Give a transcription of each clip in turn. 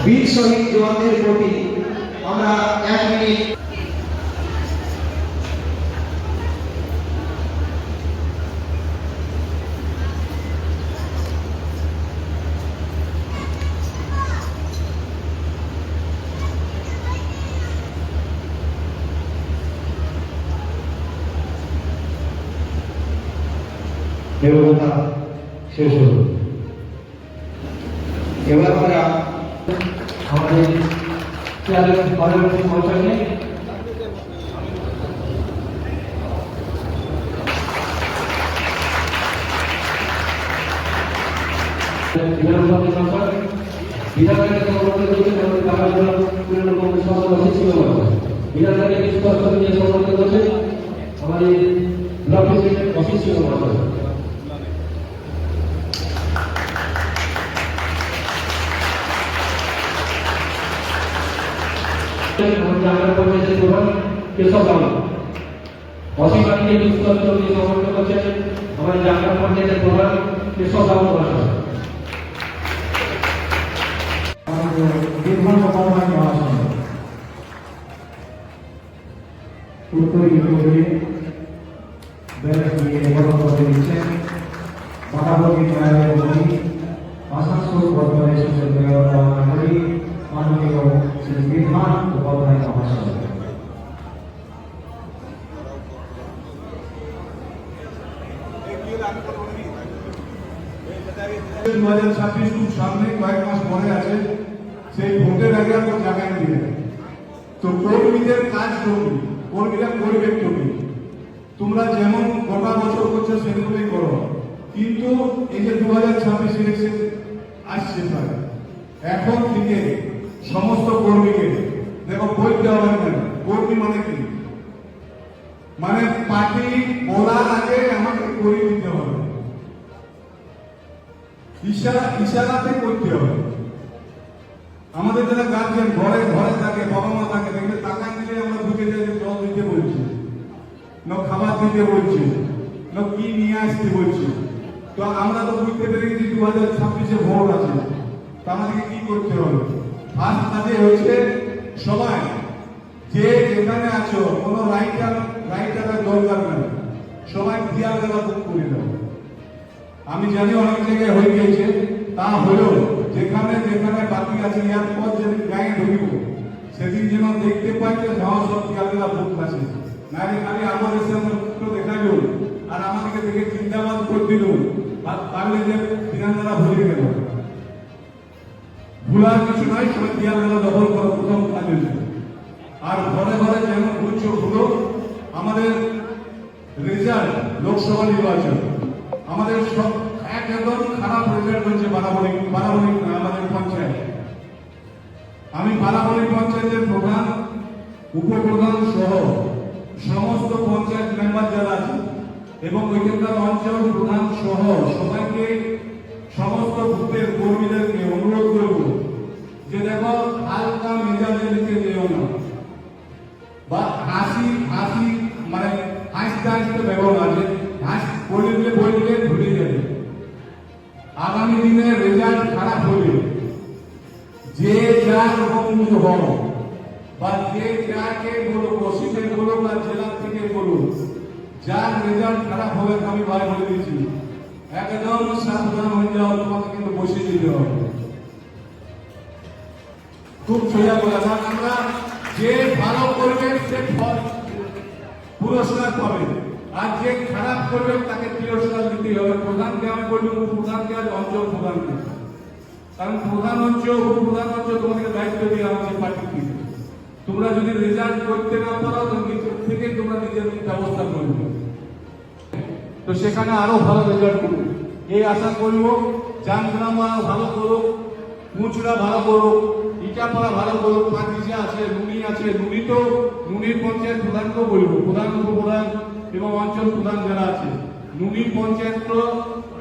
বীর শহীদ জওয়ানদের প্রতি আমরা 1 মিনিট দেবতা শেষ হল। এবার আমরা আমাদের পরবর্তী মৌসুমে আমাদের ব্লক প্রেসিডেন্ট অফিসিয়াল মহোদয় জাঙ্গা পঞ্চায়েতের প্রধান কেশব বাবু অসীমানকে দুষ্কর্ম দিয়ে সমর্থন করছেন আমাদের জাঙ্গা পঞ্চায়েতের প্রধান কেশব বাবু মহাশয়। উত্তর ইউনিভার্সিটি ব্যাংক নিয়ে গঠন করে দিচ্ছেন মানবী ন্যায়ালয়ের মন্ত্রী আসানসোল কর্পোরেশনের মেয়র নাগরিক মাননীয় শ্রী বিধান উপাধ্যায় মহাশয়। 2026 খুব সামনে কয়েক মাস পরে আছে, সেই ভোটের আগে আমরা জায়গায় দিবে। তো কর্মীদের কাজ কর্মীরা করবে তুমি, তোমরা যেমন গোটা বছর করছো সেরকমই করো, কিন্তু এই যে 2026 ইলেকশন আসছে প্রায়, এখন থেকে সমস্ত কর্মীকে দেখো বই দেওয়া হবে না। কর্মী মানে কি, মানে পার্টি বলার আগে আমাকে করে দিতে হবে, ইশারাতে করতে হবে। আমাদের যারা গার্জিয়ান ঘরে ঘরে থাকে, বাবা মা থাকে, দেখবে টাকা দিলে আমরা বুঝে যাই যে জল দিতে বলছি, না খাবার দিতে বলছি, না কি নিয়ে আসতে বলছি। তো আমরা তো বুঝতে পেরে গেছি 2026-এ ভোট আছে, তো আমাদেরকে কি করতে হবে। ফার্স্ট কাজে হয়েছে সবাই যে যেখানে আছো কোনো রাইটারের দরকার নেই, সবাই ক্রিয়া গেলা বুক করে দাও। আমি জানি অনেক জায়গায় হয়ে গিয়েছে, তা হলেও যেখানে যেখানে বাকি আছে এরপর যেদিন গায়ে ঢুকিব সেদিন যেন দেখতে পাই যে সব ক্রিয়া বুক আছে, নাহলে খালি আমাদের সামনে দেখাইল আর আমাদেরকে দেখে চিন্তাবাদ করে দিল, পারলে যে ক্রিয়াঙ্গনা ভুলে গেল। ভুলার কিছু নয়, সবাই ক্রিয়াঙ্গনা দখল করা প্রথম কাজ হয়েছে। আর ঘরে ঘরে যেন বুঝছো হলো আমাদের রেজাল্ট লোকসভা নির্বাচন, আমাদের সব একদম খারাপ রেজাল্ট হচ্ছে বারাবণী আমাদের পঞ্চায়েত। আমি বারাবণী পঞ্চায়েতের প্রধান, উপপ্রধান সহ সমস্ত পঞ্চায়েত মেম্বার যারা আছে এবং ওইখানকার অঞ্চল প্রধান সহ সবাইকে, সমস্ত বুথের কর্মীদেরকে অনুরোধ করব যে দেখো হালকা মেজাজে লিখে যেও না, বা হাসি মানে হাসতে হাসতে ব্যবহার আছে, বললে ভুলে যাবে। আগামী দিনে রেজাল্ট খারাপ হলে যে যার রকম হল বা যে যাকে বলো, বসিতে বলো বা জেলা থেকে বলো, যার রেজাল্ট খারাপ হবে আমি ভাই বলে দিয়েছি একদম সাবধান হয়ে যাও, তোমাকে কিন্তু বসিয়ে দিতে হবে। খুব সোজা বলা, আমরা যে ভালো করবে সে পুরস্কার পাবে, আর যে খারাপ করবে তাকে পুরস্কার দিতে হবে। প্রধানকে আমি বলবো, উপপ্রধানকে আর অঞ্চল প্রধানকে, কারণ প্রধান অঞ্চল উপপ্রধান অঞ্চল তোমাদের দায়িত্ব দেওয়া হচ্ছে পার্টি থেকে। তোমরা যদি রেজাল্ট করতে না পারো তো নিজের থেকে তোমরা নিজের ব্যবস্থা করবে, তো সেখানে আরো ভালো রেজাল্ট করবে এই আশা করব। চাংগ্রাম আরো ভালো করুক, মুচড়া ভালো করুক, ইটাপাড়া ভালো করুক, পাঁচিশা আছে, নুনি আছে, নুনি তো নুনির পঞ্চায়েত প্রধানকেও বলবো, প্রধান উপপ্রধান এবং অঞ্চল প্রধান যারা আছে, নুনি পঞ্চায়েত তো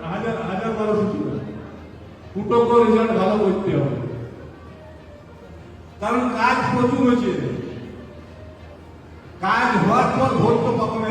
1200 ছিল, দুটোকে রেজাল্ট ভালো করতে হবে, কারণ কাজ প্রচুর হয়েছে। কাজ হওয়ার পর ভোট তো পাবো না।